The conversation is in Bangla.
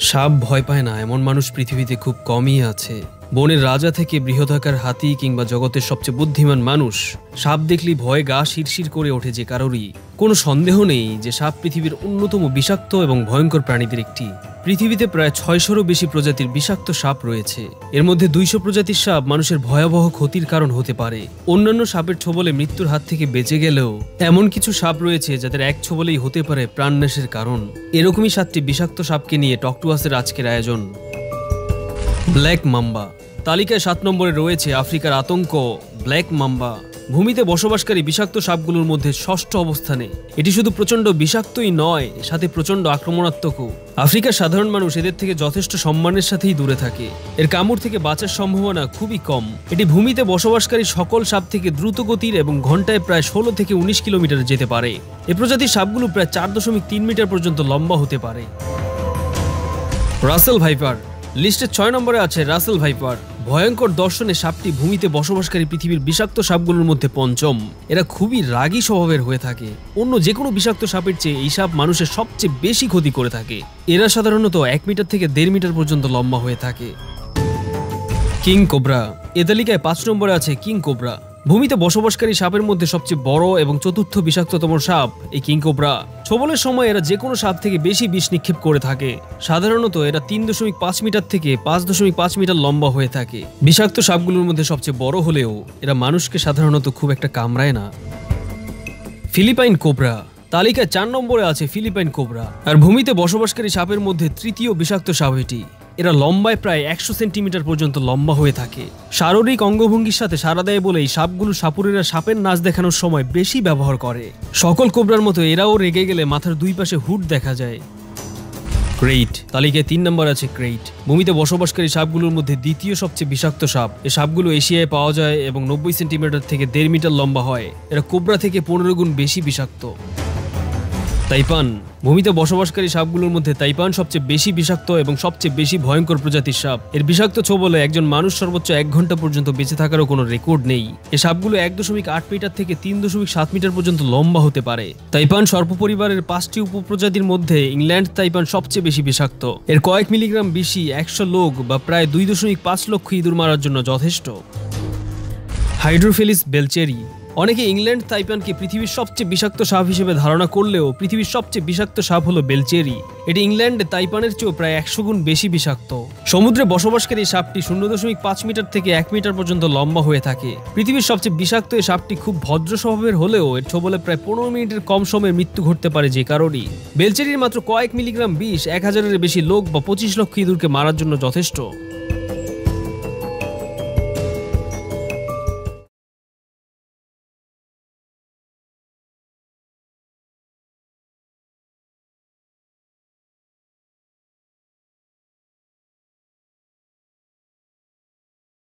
সাপ ভয় পায় না এমন মানুষ পৃথিবীতে খুব কমই আছে। বনের রাজা থেকে বৃহদাকার হাতি কিংবা জগতের সবচেয়ে বুদ্ধিমান মানুষ, সাপ দেখলেই ভয়ে গা শিরশির করে ওঠে যে কারোরই। কোনো সন্দেহ নেই যে সাপ পৃথিবীর অন্যতম বিষাক্ত এবং ভয়ঙ্কর প্রাণীদের একটি। পৃথিবীতে প্রায় ৬০০রও বেশি প্রজাতির বিষাক্ত সাপ রয়েছে। এর মধ্যে ২০০ প্রজাতির সাপ মানুষের ভয়াবহ ক্ষতির কারণ হতে পারে। অন্যান্য সাপের ছোবলে মৃত্যুর হাত থেকে বেঁচে গেলেও এমন কিছু সাপ রয়েছে যাদের এক ছোবলেই হতে পারে প্রাণনাশের কারণ। এরকমই ৭টি বিষাক্ত সাপকে নিয়ে টক টু আসের আজকের আয়োজন। Black mamba. তালিকায় ৭ নম্বরে রয়েছে আফ্রিকার আতঙ্ক ব্ল্যাক মাম্বা। ভূমিতে বসবাসকারী বিষাক্ত সাপগুলোর মধ্যে ৬ষ্ঠ অবস্থানে। এটি শুধু প্রচণ্ড বিষাক্তই নয়, সাথে প্রচণ্ড আক্রমণাত্মকও। আফ্রিকার সাধারণ মানুষ এদের থেকে যথেষ্ট সম্মানের সাথেই দূরে থাকে। এর কামড় থেকে বাঁচার সম্ভাবনা খুবই কম। এটি ভূমিতে বসবাসকারী সকল সাপ থেকে দ্রুত গতির এবং ঘন্টায় প্রায় ১৬ থেকে ১৯ কিলোমিটার যেতে পারে। এ প্রজাতির সাপগুলো প্রায় ৪.৩ মিটার পর্যন্ত লম্বা হতে পারে। Russell viper. লিস্টের ৬ নম্বরে আছে রাসেল ভাইপার। ভয়ঙ্কর দর্শনে সাপটি ভূমিতে বসবাসকারী পৃথিবীর বিষাক্ত সাপগুলোর মধ্যে পঞ্চম। এরা খুবই রাগী স্বভাবের হয়ে থাকে। অন্য যে কোনো বিষাক্ত সাপের চেয়ে এই সাপ মানুষের সবচেয়ে বেশি ক্ষতি করে থাকে। এরা সাধারণত ১ মিটার থেকে ১.৫ মিটার পর্যন্ত লম্বা হয়ে থাকে। King cobra. এ তালিকায় ৫ নম্বরে আছে কিং কোবরা। ভূমিতে বসবাসকারী সাপের মধ্যে সবচেয়ে বড় এবং চতুর্থ বিষাক্ততম সাপ এই কিং কোবরা। ছোবলের সময় এরা যে কোনো সাপ থেকে বেশি বিষ নিক্ষেপ করে থাকে। সাধারণত এরা ৩.৫ মিটার থেকে ৫.৫ মিটার লম্বা হয়ে থাকে। বিষাক্ত সাপগুলোর মধ্যে সবচেয়ে বড় হলেও এরা মানুষকে সাধারণত খুব একটা কামড়ায় না। Philippine cobra. তালিকায় ৪ নম্বরে আছে ফিলিপাইন কোবরা। আর ভূমিতে বসবাসকারী সাপের মধ্যে তৃতীয় বিষাক্ত সাপ এটি। এরা লম্বায় প্রায় ১০০ সেন্টিমিটার পর্যন্ত লম্বা হয়ে থাকে। শারীরিক অঙ্গভঙ্গির সাথে সাড়া দেয় বলে এই সাপগুলো সাপুরেরা সাপের নাচ দেখানোর সময় বেশি ব্যবহার করে। সকল কোবরার মতো এরাও রেগে গেলে মাথার দুই পাশে হুড দেখা যায়। ক্রেইট। তালিকায় ৩ নম্বর আছে ক্রেইট। ভূমিতে বসবাসকারী সাপগুলোর মধ্যে দ্বিতীয় সবচেয়ে বিষাক্ত সাপ। এই সাপগুলো এশিয়ায় পাওয়া যায় এবং ৯০ সেন্টিমিটার থেকে ১.৫ মিটার লম্বা হয়। এরা কোবরা থেকে ১৫ গুণ বেশি বিষাক্ত। তাইপান। ভূমিতে বসবাসকারী সাপগুলোর মধ্যে তাইপান সবচেয়ে বেশি বিষাক্ত এবং সবচেয়ে বেশি ভয়ঙ্কর প্রজাতির সাপ। এর বিষাক্ত ছোবলে একজন মানুষ সর্বোচ্চ ১ ঘন্টা পর্যন্ত বেঁচে থাকারও কোনো রেকর্ড নেই। এই সাপগুলো ১.৮ মিটার থেকে ৩.৭ মিটার পর্যন্ত লম্বা হতে পারে। তাইপান সর্পপরিবারের ৫টি উপপ্রজাতির মধ্যে ইংল্যান্ড তাইপান সবচেয়ে বেশি বিষাক্ত। এর কয়েক মিলিগ্রাম বিষই ১০০ লোক বা প্রায় ২.৫ লক্ষ ইঁদুর মারার জন্য যথেষ্ট। হাইড্রোফিলিস বেলচেরি। অনেকে ইংল্যান্ড তাইপানকে পৃথিবীর সবচেয়ে বিষাক্ত সাপ হিসেবে ধারণা করলেও পৃথিবীর সবচেয়ে বিষাক্ত সাপ হলো বেলচেরি। এটি ইংল্যান্ডে তাইপানের চেয়েও প্রায় ১০০ গুণ বেশি বিষাক্ত। সমুদ্রে বসবাসকারী এই সাপটি ০.৫ মিটার থেকে ১ মিটার পর্যন্ত লম্বা হয়ে থাকে। পৃথিবীর সবচেয়ে বিষাক্ত এই সাপটি খুব ভদ্র স্বভাবের হলেও এর ছোবলে প্রায় ১৫ মিনিটের কম সময়ে মৃত্যু ঘটতে পারে যে কারণেই। বেলচেরির মাত্র কয়েক মিলিগ্রাম বিষ ১,০০০-এর বেশি লোক বা ২৫ লক্ষ ইঁদুরকে মারার জন্য যথেষ্ট।